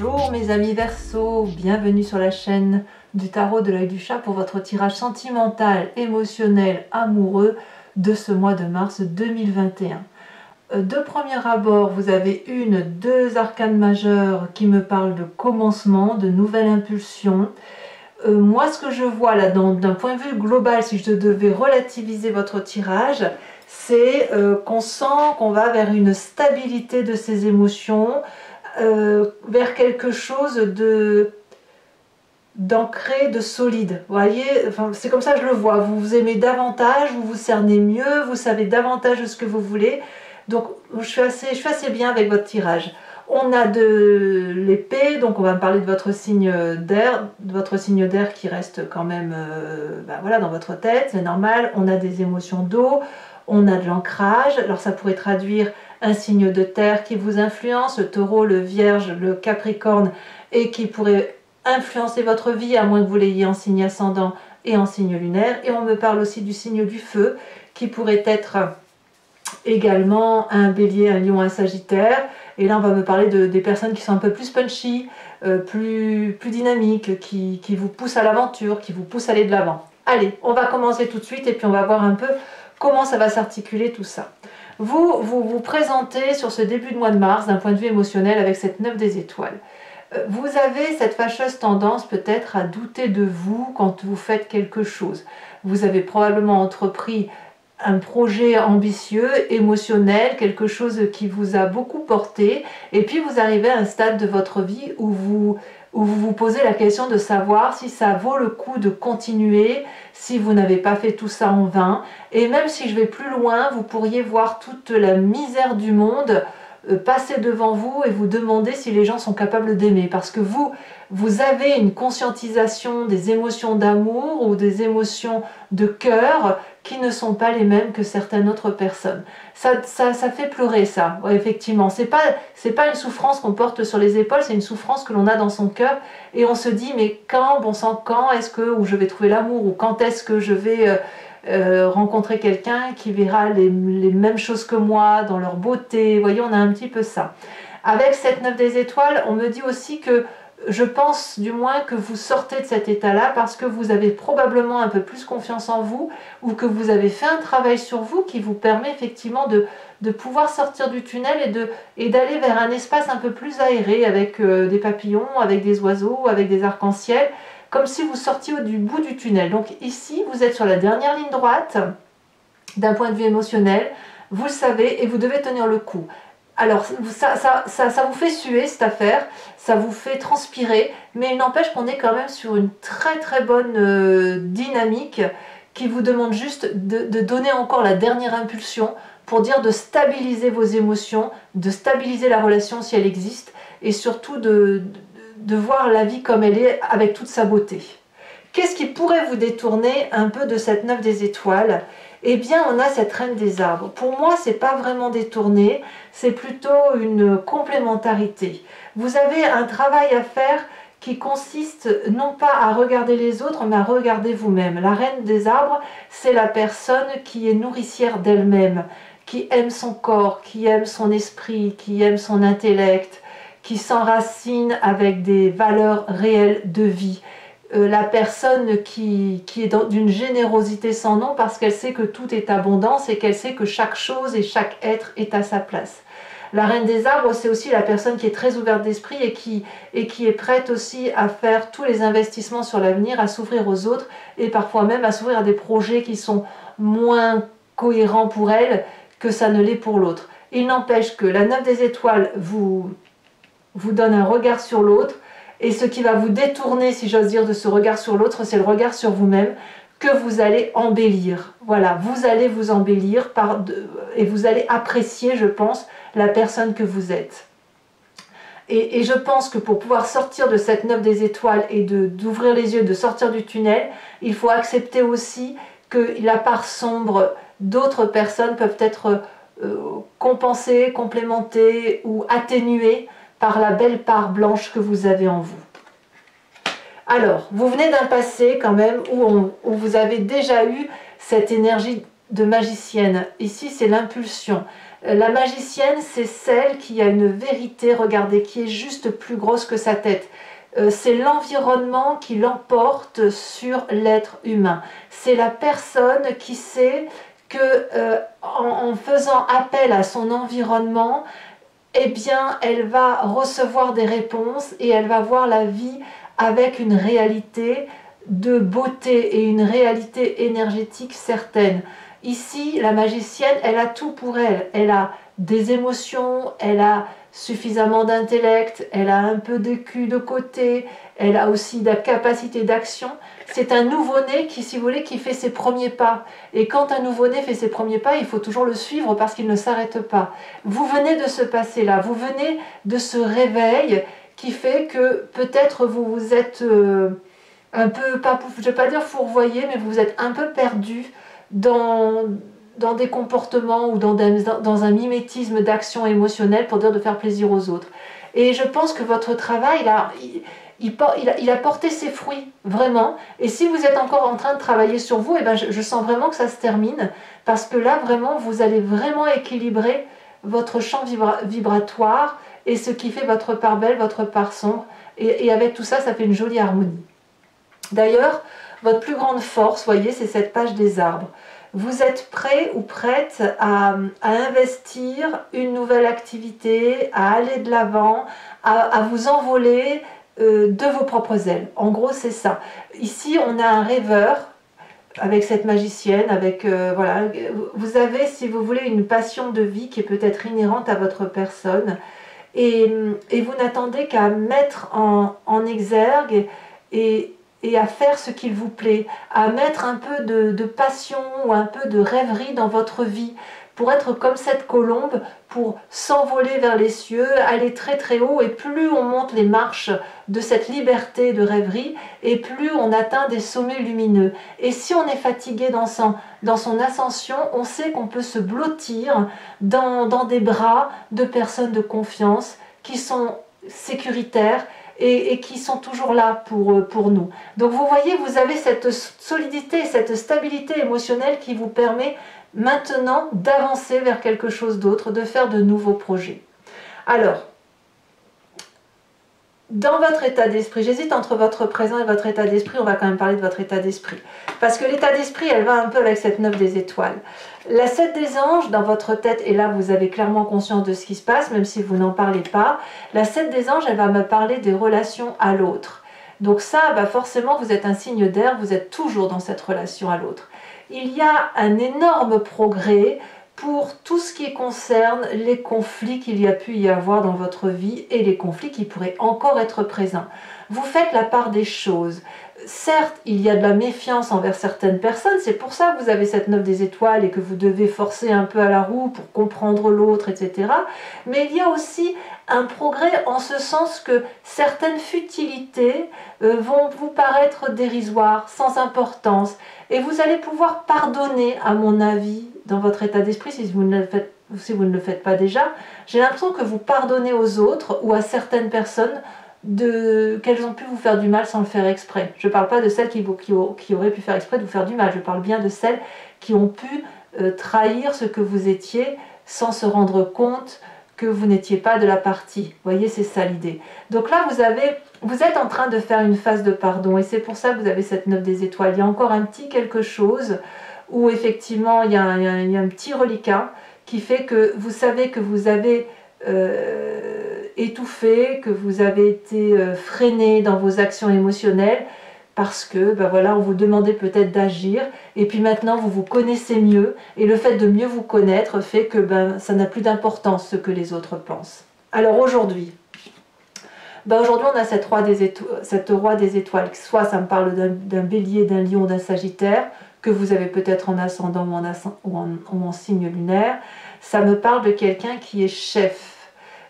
Bonjour mes amis Verseau, bienvenue sur la chaîne du tarot de l'œil du chat pour votre tirage sentimental, émotionnel, amoureux de ce mois de mars 2021. De premier abord, vous avez deux arcanes majeures qui me parlent de commencement, de nouvelle impulsion. Moi, ce que je vois là, d'un point de vue global, si je devais relativiser votre tirage, c'est qu'on sent qu'on va vers une stabilité de ses émotions, vers quelque chose d'ancré, de solide. Vous voyez, enfin, c'est comme ça que je le vois. Vous vous aimez davantage, vous vous cernez mieux, vous savez davantage de ce que vous voulez. Donc, je suis assez bien avec votre tirage. On a de l'épée, donc on va me parler de votre signe d'air, qui reste quand même voilà, dans votre tête, c'est normal. On a des émotions d'eau, on a de l'ancrage, alors ça pourrait traduire un signe de terre qui vous influence, le taureau, le vierge, le capricorne, et qui pourrait influencer votre vie, à moins que vous l'ayez en signe ascendant et en signe lunaire. Et on me parle aussi du signe du feu, qui pourrait être également un bélier, un lion, un sagittaire. Et là on va me parler des personnes qui sont un peu plus punchy, plus dynamiques, qui vous poussent à l'aventure, qui vous poussent à aller de l'avant. Allez, on va commencer tout de suite et puis on va voir un peu comment ça va s'articuler tout ça. Vous présentez sur ce début de mois de mars d'un point de vue émotionnel avec cette 9 des étoiles. Vous avez cette fâcheuse tendance peut-être à douter de vous quand vous faites quelque chose. Vous avez probablement entrepris un projet ambitieux, émotionnel, quelque chose qui vous a beaucoup porté, et puis vous arrivez à un stade de votre vie où vous vous posez la question de savoir si ça vaut le coup de continuer, si vous n'avez pas fait tout ça en vain. Et même si je vais plus loin, vous pourriez voir toute la misère du monde passer devant vous et vous demander si les gens sont capables d'aimer, parce que vous avez une conscientisation des émotions d'amour ou des émotions de cœur qui ne sont pas les mêmes que certaines autres personnes. Ça fait pleurer, ça. Ouais, effectivement, c'est pas une souffrance qu'on porte sur les épaules, c'est une souffrance que l'on a dans son cœur, et on se dit mais quand, bon sang, quand est-ce que où je vais trouver l'amour, ou quand est-ce que je vais rencontrer quelqu'un qui verra les mêmes choses que moi dans leur beauté. Vous voyez, on a un petit peu ça. Avec cette 9 des étoiles, on me dit aussi que je pense du moins que vous sortez de cet état-là parce que vous avez probablement un peu plus confiance en vous, ou que vous avez fait un travail sur vous qui vous permet effectivement de pouvoir sortir du tunnel et d'aller vers un espace un peu plus aéré, avec des papillons, avec des oiseaux, avec des arcs-en-ciel, comme si vous sortiez du bout du tunnel. Donc ici, vous êtes sur la dernière ligne droite d'un point de vue émotionnel, vous le savez, et vous devez tenir le coup. Alors, ça vous fait suer cette affaire, ça vous fait transpirer, mais il n'empêche qu'on est quand même sur une très très bonne dynamique qui vous demande juste de donner encore la dernière impulsion pour dire de stabiliser vos émotions, de stabiliser la relation si elle existe, et surtout de voir la vie comme elle est avec toute sa beauté. Qu'est-ce qui pourrait vous détourner un peu de cette 9 des étoiles? Eh bien, on a cette reine des arbres. Pour moi, c'est pas vraiment détourné, c'est plutôt une complémentarité. Vous avez un travail à faire qui consiste non pas à regarder les autres, mais à regarder vous-même. La reine des arbres, c'est la personne qui est nourricière d'elle-même, qui aime son corps, qui aime son esprit, qui aime son intellect, qui s'enracine avec des valeurs réelles de vie. La personne qui est d'une générosité sans nom parce qu'elle sait que tout est abondance et qu'elle sait que chaque chose et chaque être est à sa place. La reine des arbres, c'est aussi la personne qui est très ouverte d'esprit et qui est prête aussi à faire tous les investissements sur l'avenir, à s'ouvrir aux autres et parfois même à s'ouvrir à des projets qui sont moins cohérents pour elle que ça ne l'est pour l'autre. Il n'empêche que la 9 des étoiles vous donne un regard sur l'autre, et ce qui va vous détourner, si j'ose dire, de ce regard sur l'autre, c'est le regard sur vous-même que vous allez embellir. Voilà, vous allez vous embellir et vous allez apprécier, je pense, la personne que vous êtes. Et je pense que pour pouvoir sortir de cette 9 des étoiles et d'ouvrir les yeux, de sortir du tunnel, il faut accepter aussi que la part sombre d'autres personnes peuvent être compensées, complémentées ou atténuées par la belle part blanche que vous avez en vous. Alors, vous venez d'un passé quand même où vous avez déjà eu cette énergie de magicienne. Ici, c'est l'impulsion. La magicienne, c'est celle qui a une vérité, regardez, qui est juste plus grosse que sa tête. C'est l'environnement qui l'emporte sur l'être humain. C'est la personne qui sait que en faisant appel à son environnement, eh bien, elle va recevoir des réponses et elle va voir la vie avec une réalité de beauté et une réalité énergétique certaine. Ici, la magicienne, elle a tout pour elle. Elle a des émotions, elle a suffisamment d'intellect, elle a un peu de cul de côté, elle a aussi de la capacité d'action. C'est un nouveau-né qui, si vous voulez, qui fait ses premiers pas. Et quand un nouveau-né fait ses premiers pas, il faut toujours le suivre parce qu'il ne s'arrête pas. Vous venez de ce passé-là, vous venez de ce réveil qui fait que peut-être vous vous êtes un peu, pas, je ne vais pas dire fourvoyé, mais vous êtes un peu perdu dans des comportements ou dans un mimétisme d'action émotionnelle pour dire de faire plaisir aux autres. Et je pense que votre travail, là, il a porté ses fruits, vraiment. Et si vous êtes encore en train de travailler sur vous, eh ben je sens vraiment que ça se termine, parce que là, vraiment, vous allez vraiment équilibrer votre champ vibratoire et ce qui fait votre part belle, votre part sombre. Et avec tout ça, ça fait une jolie harmonie. D'ailleurs, votre plus grande force, voyez, c'est cette page des arbres. Vous êtes prêt ou prête à investir une nouvelle activité, à aller de l'avant, à vous envoler de vos propres ailes. En gros, c'est ça. Ici, on a un rêveur avec cette magicienne, avec voilà. Vous avez, si vous voulez, une passion de vie qui est peut-être inhérente à votre personne, et vous n'attendez qu'à mettre en exergue et à faire ce qu'il vous plaît, à mettre un peu de passion ou un peu de rêverie dans votre vie, pour être comme cette colombe, pour s'envoler vers les cieux, aller très très haut, et plus on monte les marches de cette liberté de rêverie, et plus on atteint des sommets lumineux. Et si on est fatigué dans son ascension, on sait qu'on peut se blottir dans des bras de personnes de confiance qui sont sécuritaires, et qui sont toujours là pour nous. Donc vous voyez, vous avez cette solidité, cette stabilité émotionnelle qui vous permet maintenant d'avancer vers quelque chose d'autre, de faire de nouveaux projets. Alors, dans votre état d'esprit, j'hésite entre votre présent et votre état d'esprit, on va quand même parler de votre état d'esprit. Parce que l'état d'esprit, elle va un peu avec cette 9 des étoiles. La 7 des anges, dans votre tête, et là vous avez clairement conscience de ce qui se passe, même si vous n'en parlez pas, la 7 des anges, elle va me parler des relations à l'autre. Donc ça, bah forcément, vous êtes un signe d'air, vous êtes toujours dans cette relation à l'autre. Il y a un énorme progrès pour tout ce qui concerne les conflits qu'il y a pu y avoir dans votre vie et les conflits qui pourraient encore être présents. Vous faites la part des choses. Certes, il y a de la méfiance envers certaines personnes, c'est pour ça que vous avez cette 9 des étoiles et que vous devez forcer un peu à la roue pour comprendre l'autre, etc. Mais il y a aussi un progrès en ce sens que certaines futilités vont vous paraître dérisoires, sans importance, et vous allez pouvoir pardonner, à mon avis, dans votre état d'esprit, si vous ne le faites pas déjà. J'ai l'impression que vous pardonnez aux autres ou à certaines personnes qu'elles ont pu vous faire du mal sans le faire exprès. Je ne parle pas de celles qui auraient pu faire exprès de vous faire du mal, je parle bien de celles qui ont pu trahir ce que vous étiez sans se rendre compte que vous n'étiez pas de la partie. Vous voyez, c'est ça l'idée. Donc là, vous êtes en train de faire une phase de pardon, et c'est pour ça que vous avez cette 9 des étoiles. Il y a encore un petit quelque chose où effectivement il y a un petit reliquat qui fait que vous savez que vous avez étouffé, que vous avez été freiné dans vos actions émotionnelles parce que ben voilà, on vous demandait peut-être d'agir, et puis maintenant vous vous connaissez mieux, et le fait de mieux vous connaître fait que ben, ça n'a plus d'importance ce que les autres pensent. Alors aujourd'hui, ben aujourd'hui on a cette roi des étoiles, soit ça me parle d'un bélier, d'un lion, d'un sagittaire, que vous avez peut-être en ascendant ou en signe lunaire. Ça me parle de quelqu'un qui est chef.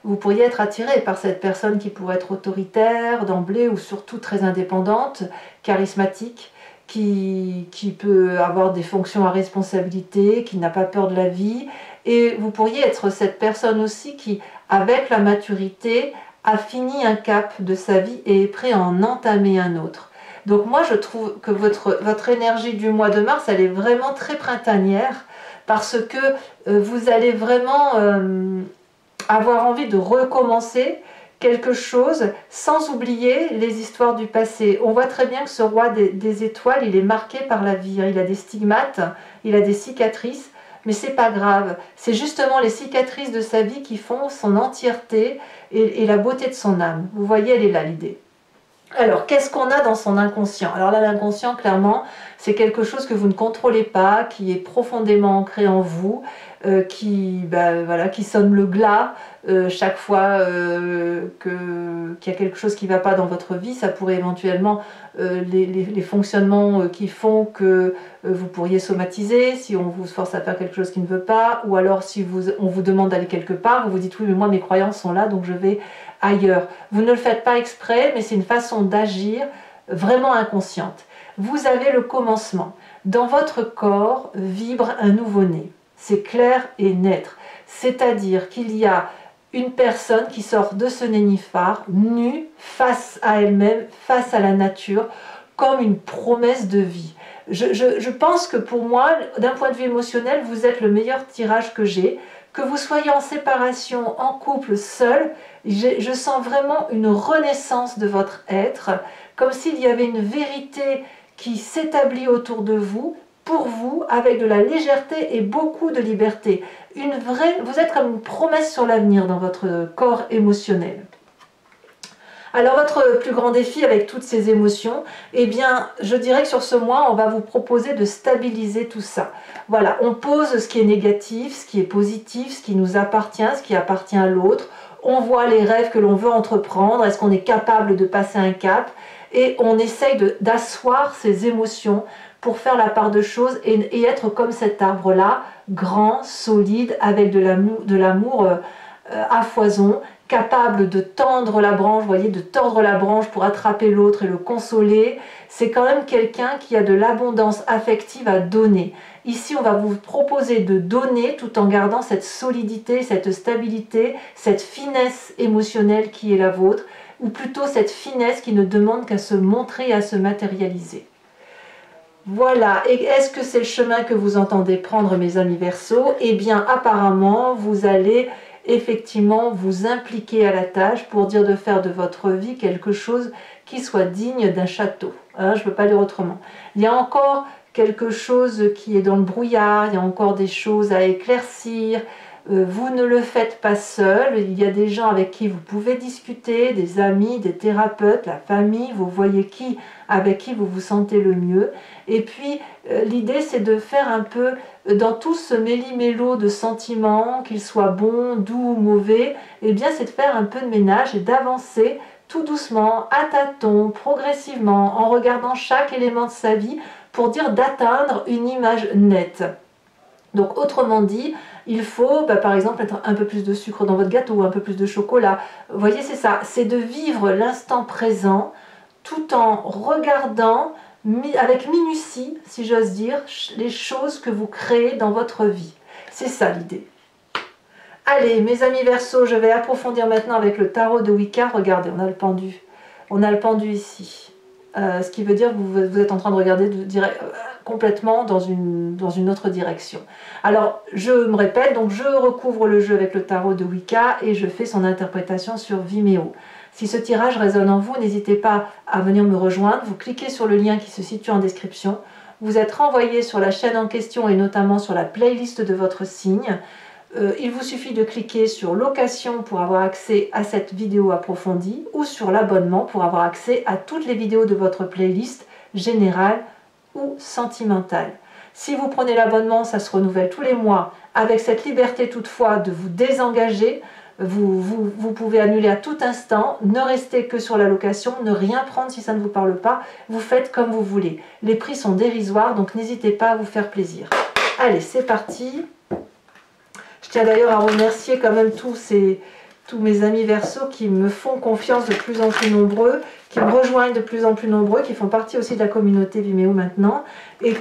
Vous pourriez être attiré par cette personne qui pourrait être autoritaire d'emblée, ou surtout très indépendante, charismatique, qui peut avoir des fonctions à responsabilité, qui n'a pas peur de la vie. Et vous pourriez être cette personne aussi qui, avec la maturité, a fini un cap de sa vie et est prêt à en entamer un autre. Donc moi je trouve que votre énergie du mois de mars, elle est vraiment très printanière, parce que vous allez vraiment avoir envie de recommencer quelque chose sans oublier les histoires du passé. On voit très bien que ce roi des étoiles, il est marqué par la vie, il a des stigmates, il a des cicatrices, mais c'est pas grave. C'est justement les cicatrices de sa vie qui font son entièreté et la beauté de son âme. Vous voyez, elle est là l'idée. Alors, qu'est-ce qu'on a dans son inconscient? Alors là, l'inconscient, clairement, c'est quelque chose que vous ne contrôlez pas, qui est profondément ancré en vous, voilà, qui sonne le glas chaque fois qu'il y a quelque chose qui ne va pas dans votre vie. Ça pourrait éventuellement les fonctionnements qui font que vous pourriez somatiser, si on vous force à faire quelque chose qui ne veut pas, ou alors si on vous demande d'aller quelque part, vous vous dites oui, mais moi mes croyances sont là, donc je vais ailleurs. Vous ne le faites pas exprès, mais c'est une façon d'agir vraiment inconsciente. Vous avez le commencement. Dans votre corps vibre un nouveau-né. C'est clair et net. C'est-à-dire qu'il y a une personne qui sort de ce nénuphar, nue, face à elle-même, face à la nature, comme une promesse de vie. Je pense que pour moi, d'un point de vue émotionnel, vous êtes le meilleur tirage que j'ai. Que vous soyez en séparation, en couple, seul, je sens vraiment une renaissance de votre être, comme s'il y avait une vérité qui s'établit autour de vous, pour vous, avec de la légèreté et beaucoup de liberté. Vous êtes comme une promesse sur l'avenir dans votre corps émotionnel. Alors votre plus grand défi avec toutes ces émotions, eh bien je dirais que sur ce mois, on va vous proposer de stabiliser tout ça. Voilà, on pose ce qui est négatif, ce qui est positif, ce qui nous appartient, ce qui appartient à l'autre. On voit les rêves que l'on veut entreprendre, est-ce qu'on est capable de passer un cap? Et on essaye d'asseoir ces émotions pour faire la part de choses et être comme cet arbre-là, grand, solide, avec de l'amour à foison, capable de tendre la branche, vous voyez, de tordre la branche pour attraper l'autre et le consoler. C'est quand même quelqu'un qui a de l'abondance affective à donner. Ici, on va vous proposer de donner tout en gardant cette solidité, cette stabilité, cette finesse émotionnelle qui est la vôtre, ou plutôt cette finesse qui ne demande qu'à se montrer et à se matérialiser. Voilà, et est-ce que c'est le chemin que vous entendez prendre, mes amis Verseaux? Eh bien, apparemment, vous allez effectivement vous impliquer à la tâche pour dire de faire de votre vie quelque chose qui soit digne d'un château. Hein, je ne peux pas dire autrement. Il y a encore quelque chose qui est dans le brouillard, il y a encore des choses à éclaircir. Vous ne le faites pas seul, il y a des gens avec qui vous pouvez discuter, des amis, des thérapeutes, la famille, vous voyez avec qui vous vous sentez le mieux. Et puis l'idée c'est de faire un peu dans tout ce méli-mélo de sentiments, qu'ils soient bons, doux ou mauvais, eh bien c'est de faire un peu de ménage et d'avancer tout doucement, à tâtons, progressivement, en regardant chaque élément de sa vie pour dire d'atteindre une image nette. Donc autrement dit, il faut par exemple mettre un peu plus de sucre dans votre gâteau, un peu plus de chocolat. Vous voyez, c'est ça, c'est de vivre l'instant présent tout en regardant avec minutie, si j'ose dire, les choses que vous créez dans votre vie. C'est ça l'idée. Allez, mes amis Verseaux, je vais approfondir maintenant avec le tarot de Wicca. Regardez, on a le pendu. On a le pendu ici. Ce qui veut dire que vous êtes en train de regarder complètement dans une autre direction. Alors, je me répète, donc je recouvre le jeu avec le tarot de Wicca et je fais son interprétation sur Vimeo. Si ce tirage résonne en vous, n'hésitez pas à venir me rejoindre. Vous cliquez sur le lien qui se situe en description. Vous êtes renvoyé sur la chaîne en question et notamment sur la playlist de votre signe. Il vous suffit de cliquer sur location pour avoir accès à cette vidéo approfondie ou sur l'abonnement pour avoir accès à toutes les vidéos de votre playlist générale ou sentimentale. Si vous prenez l'abonnement, ça se renouvelle tous les mois avec cette liberté toutefois de vous désengager. Vous pouvez annuler à tout instant, ne restez que sur la location, ne rien prendre si ça ne vous parle pas, vous faites comme vous voulez. Les prix sont dérisoires, donc n'hésitez pas à vous faire plaisir. Allez, c'est parti. Je tiens d'ailleurs à remercier quand même tous mes amis Verseaux qui me font confiance de plus en plus nombreux, qui me rejoignent de plus en plus nombreux, qui font partie aussi de la communauté Vimeo maintenant, et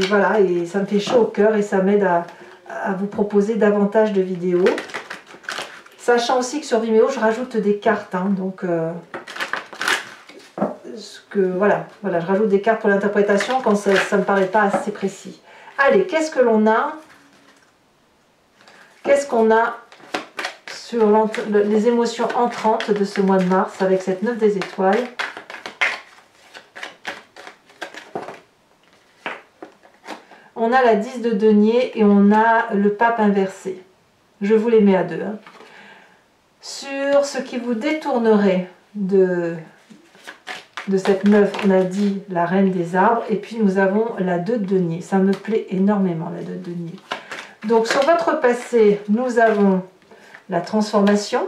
voilà, et ça me fait chaud au cœur et ça m'aide à vous proposer davantage de vidéos. Sachant aussi que sur Vimeo, je rajoute des cartes, hein, donc que voilà, je rajoute des cartes pour l'interprétation quand ça ne me paraît pas assez précis. Allez, qu'est-ce que l'on a? Qu'est-ce qu'on a sur les émotions entrantes de ce mois de mars avec cette 9 des étoiles? On a la 10 de denier et on a le pape inversé. Je vous les mets à deux. Hein. Sur ce qui vous détournerait de cette 9, on a dit la reine des arbres. Et puis nous avons la 2 de denier. Ça me plaît énormément, la 2 de denier. Donc sur votre passé, nous avons la transformation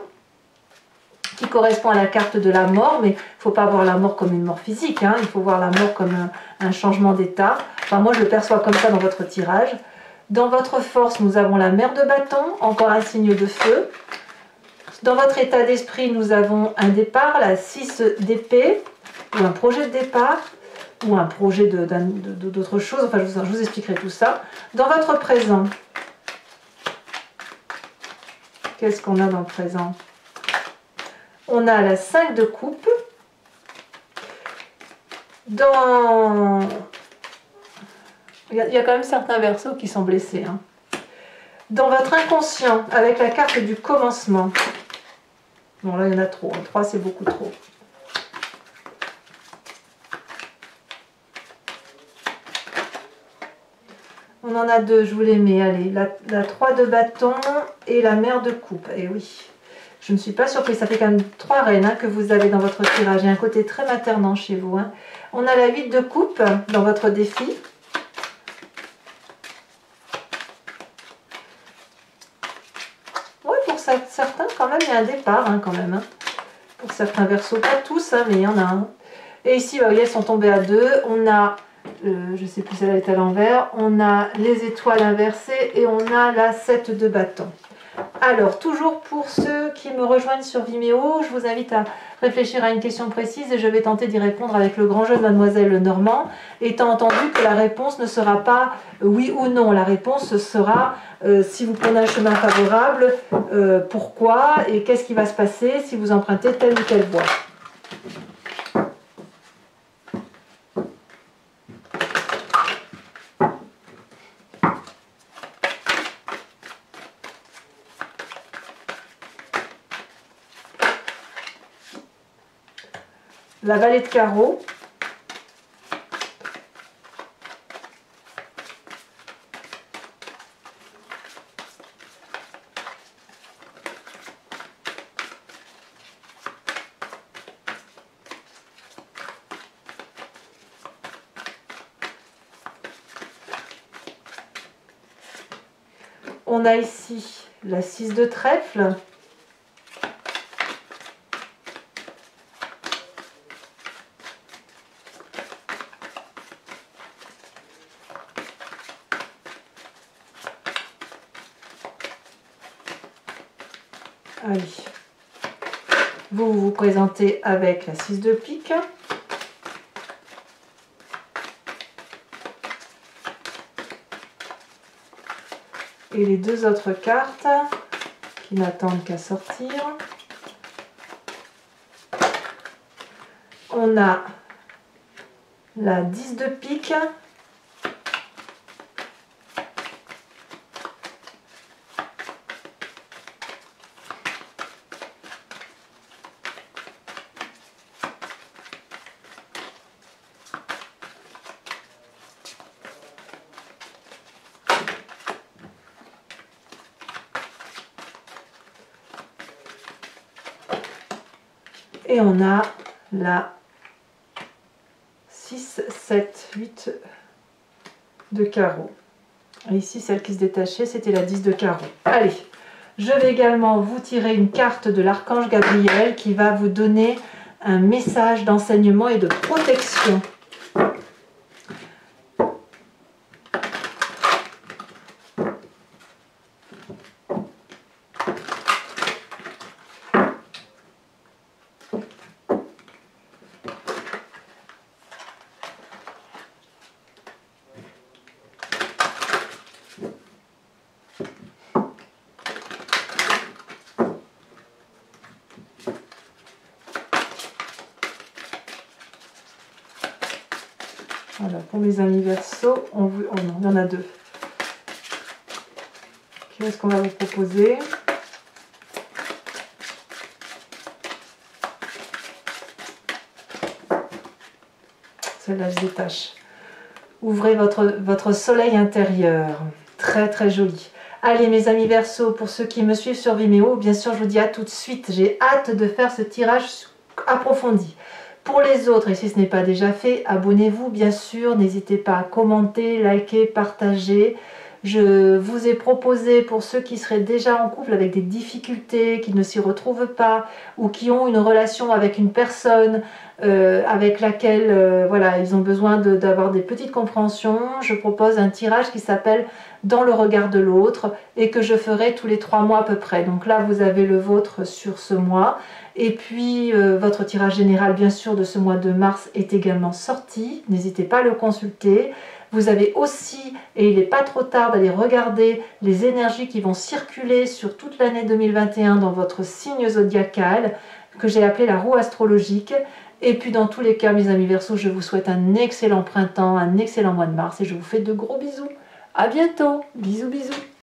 qui correspond à la carte de la mort. Mais il ne faut pas voir la mort comme une mort physique. Hein. Il faut voir la mort comme un changement d'état. Enfin, moi, je le perçois comme ça dans votre tirage. Dans votre force, nous avons la mer de bâton, encore un signe de feu. Dans votre état d'esprit, nous avons un départ, la 6 d'épée, ou un projet de départ, ou un projet d'autre chose. Enfin, je vous expliquerai tout ça. Dans votre présent, qu'est-ce qu'on a dans le présent? On a la 5 de coupe. Il y a quand même certains versos qui sont blessés. Hein. Dans votre inconscient, avec la carte du commencement. Bon, là, il y en a trop. Hein. 3, c'est beaucoup trop. On en a 2, je vous les mets. Allez, la 3 de bâton et la mer de coupe. Et oui, je ne suis pas surprise. Ça fait quand même 3 reines hein, que vous avez dans votre tirage. Il y a un côté très maternant chez vous. Hein. On a la 8 de coupe dans votre défi. Certains, quand même, il y a un départ, hein, quand même. Hein. Pour certains versos, pas tous, hein, mais il y en a un. Et ici, vous voyez, elles sont tombées à 2. On a, je ne sais plus, celle-là est à l'envers. On a les étoiles inversées et on a la 7 de bâton. Alors, toujours pour ceux qui me rejoignent sur Vimeo, je vous invite à réfléchir à une question précise et je vais tenter d'y répondre avec le grand jeu de Mademoiselle Normand, étant entendu que la réponse ne sera pas oui ou non. La réponse sera si vous prenez un chemin favorable, pourquoi et qu'est-ce qui va se passer si vous empruntez telle ou telle voie. La vallée de carreaux. On a ici la 6 de trèfle. Allez, vous vous présentez avec la 6 de pique. Et les 2 autres cartes qui n'attendent qu'à sortir. On a la 10 de pique. Et on a la 6, 7, 8 de carreau. Et ici, celle qui se détachait, c'était la 10 de carreau. Allez, je vais également vous tirer une carte de l'archange Gabriel qui va vous donner un message d'enseignement et de protection. Voilà, pour mes amis Verseau, oh non, il y en a deux. Qu'est-ce qu'on va vous proposer? Celle-là, je détache. Ouvrez votre soleil intérieur. Très très joli. Allez mes amis Verseau, pour ceux qui me suivent sur Vimeo, bien sûr je vous dis à tout de suite. J'ai hâte de faire ce tirage approfondi. Pour les autres, et si ce n'est pas déjà fait, abonnez-vous bien sûr. N'hésitez pas à commenter, liker, partager. Je vous ai proposé pour ceux qui seraient déjà en couple avec des difficultés, qui ne s'y retrouvent pas ou qui ont une relation avec une personne avec laquelle voilà, ils ont besoin d'avoir des petites compréhensions. Je propose un tirage qui s'appelle Dans le regard de l'autre et que je ferai tous les 3 mois à peu près. Donc là, vous avez le vôtre sur ce mois. Et puis, votre tirage général, bien sûr, de ce mois de mars est également sorti. N'hésitez pas à le consulter. Vous avez aussi, et il n'est pas trop tard d'aller regarder les énergies qui vont circuler sur toute l'année 2021 dans votre signe zodiacal, que j'ai appelé la roue astrologique. Et puis dans tous les cas, mes amis Verseau, je vous souhaite un excellent printemps, un excellent mois de mars et je vous fais de gros bisous. À bientôt. Bisous, bisous.